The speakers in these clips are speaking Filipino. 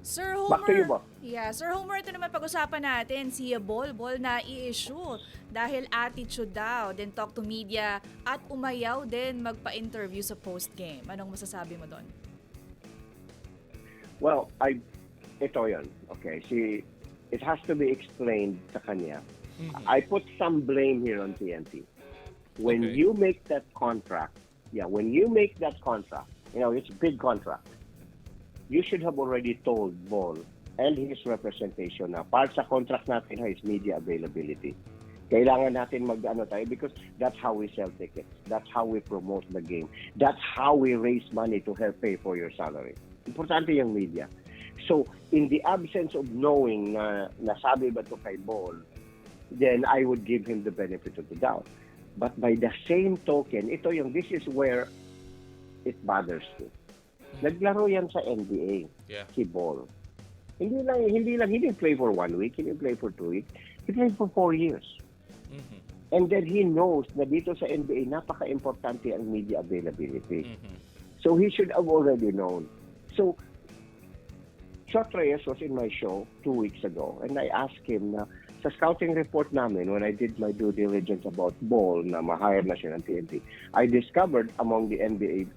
Sir Back to you, Homer, boss. yeah, Sir Homer, ito naman pag-usapan natin si Bol Bol na i-issue dahil attitude daw, then talk to media at umayaw din magpa-interview sa post-game. Anong masasabi mo doon? Well, ito yun. Okay, it has to be explained sa kanya. I put some blame here on TNT. When Okay. you make that contract, when you make that contract, it's a big contract. You should have already told Bol and his representation na part sa contract natin is media availability. Kailangan natin mag-ano tayo because that's how we sell tickets. That's how we promote the game. That's how we raise money to help pay for your salary. Importante yung media. So, in the absence of knowing na nasabi ba to kay Bol, then I would give him the benefit of the doubt. But by the same token, this is where it bothers me. Naglaro yan sa NBA, si Bol. Hindi play for 1 week, hindi play for 2 weeks. He played for 4 years. And then he knows na dito sa NBA, napaka-importante ang media availability. So he should have already known. So, Shot Reyes was in my show 2 weeks ago, and I asked him na sa scouting report namin, when I did my due diligence about Bol na ma-hire na siya ng TNT, I discovered among the NBA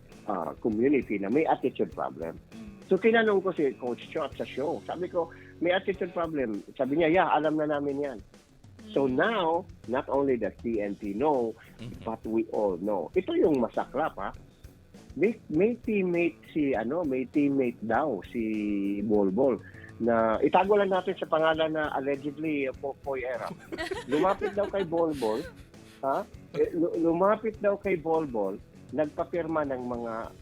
community na may attitude problem. So tinanong ko si Coach Shot sa show, sabi ko, may attitude problem. Sabi niya, alam na namin yan. So now, not only does TNT know, but we all know. Ito yung masaklap, ha? May teammate daw si Bol Bol na itago lang natin sa pangalan na allegedly Poyera. Lumapit daw kay Bol Bol, ha? Lumapit daw kay Bol Bol, nagpapirma ng mga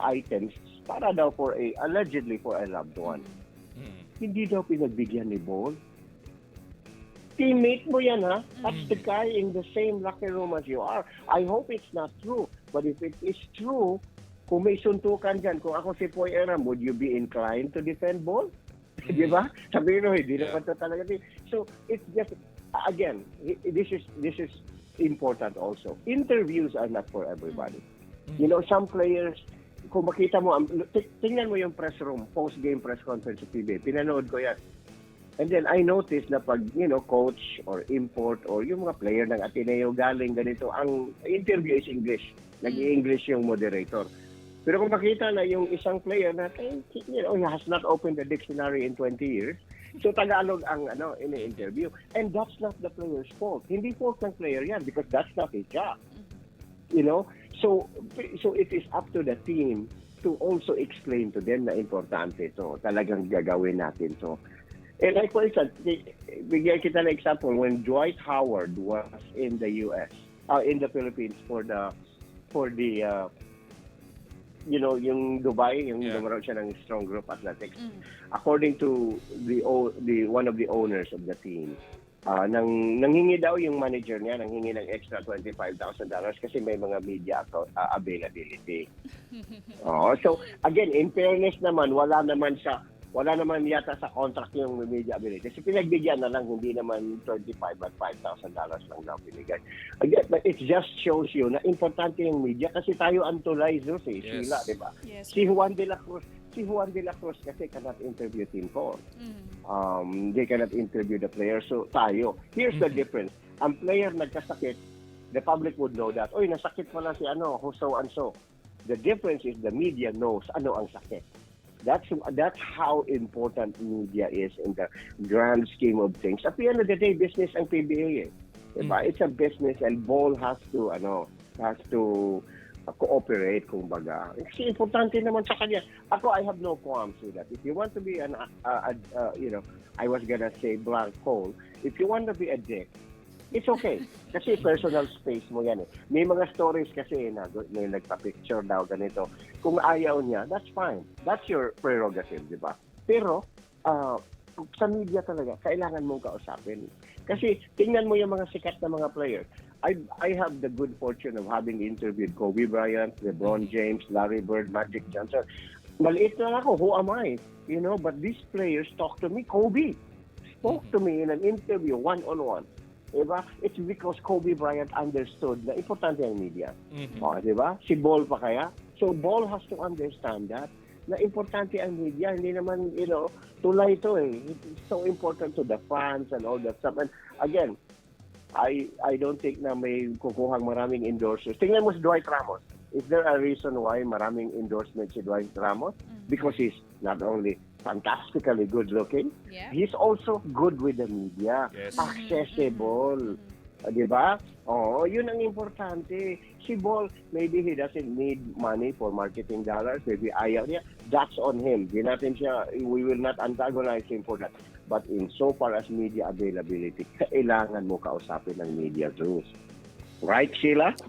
items para daw allegedly for a loved one. Hindi daw pinagbigyan ni Bol. Teammate mo yan, ha? That's the guy in the same locker room as you are. I hope it's not true. But if it is true, kung may suntukan dyan, kung ako si Poy Eram, would you be inclined to defend Bol? Di ba? Sabihin mo, hindi naman ito talaga. So, it's just, again, this is important also. Interviews are not for everybody. Some players, kung makita mo, tingnan mo yung press room, post-game press conference sa PBA, pinanood ko yan. And then I noticed na pag, coach or import or yung mga player ng Ateneo galing ganito, ang interview is English. Nag-i-English yung moderator. Pero kung makita na yung isang player na, he has not opened the dictionary in 20 years, so Tagalog ang ini-interview. And that's not the player's fault. Hindi fault ng player yan because that's not his job. So it is up to the team to also explain to them na importante ito. Talagang gagawin natin to. And like for instance, bigyan kita ng example, when Dwight Howard was in the US, in the Philippines for the yung Dubai, yung lumaro siya ng strong group athletics. According to the one of the owners of the team, nanghingi daw yung manager niya, nanghingi ng extra $25,000 kasi may mga media availability. So again, in fairness naman, wala naman yata sa contract yung media ability. So pinagbigyan na lang, hindi naman $25,000 at $5,000 lang daw binigay. Again, but it just shows you na importante yung media kasi tayo ang tulay, Zeus, Sheila, di ba? Yes. Si Juan de la Cruz kasi cannot interview Team Paul. They cannot interview the player. So tayo. Here's the difference. Ang player nagkasakit, the public would know that, oy, nasakit pala si so and so. The difference is the media knows ano ang sakit. That's how important media is in the grand scheme of things. At the end of the day, business ang PBA. Diba? It's a business and Bol has to cooperate, kumbaga. Kasi importante naman sa kanya. Ako, I have no qualms with that. If you want to be I was gonna say blank hole. If you want to be a dick, it's okay. Kasi personal space mo yan. May mga stories kasi na may nagpa-picture daw ganito. Kung ayaw niya, that's fine. That's your prerogative, di ba? Pero, sa media talaga, kailangan mong kausapin. Kasi tingnan mo yung mga sikat na mga players. I have the good fortune of having interviewed Kobe Bryant, LeBron James, Larry Bird, Magic Johnson. Maliit lang ako, who am I? But these players talk to me. Kobe spoke to me in an interview, one-on-one. Diba? It's because Kobe Bryant understood na importante ang media. Diba? Si Bol pa kaya? So Bol has to understand that na importante ang media. Hindi naman, tulay ito eh. It's so important to the fans and all that stuff. And again, I don't think na may kukuhang maraming endorsers. Tingnan mo si Dwight Ramos. Is there a reason why maraming endorsement si Dwight Ramos? Because he's not only fantastically good looking, he's also good with the media. Yes. Accessible. Di ba? Oo, yun ang importante. Si Bol, maybe he doesn't need money for marketing dollars. Maybe ayaw niya. That's on him. Di natin siya, we will not antagonize him for that. But in so far as media availability, kailangan mo kausapin ng media tools. Right, Sheila?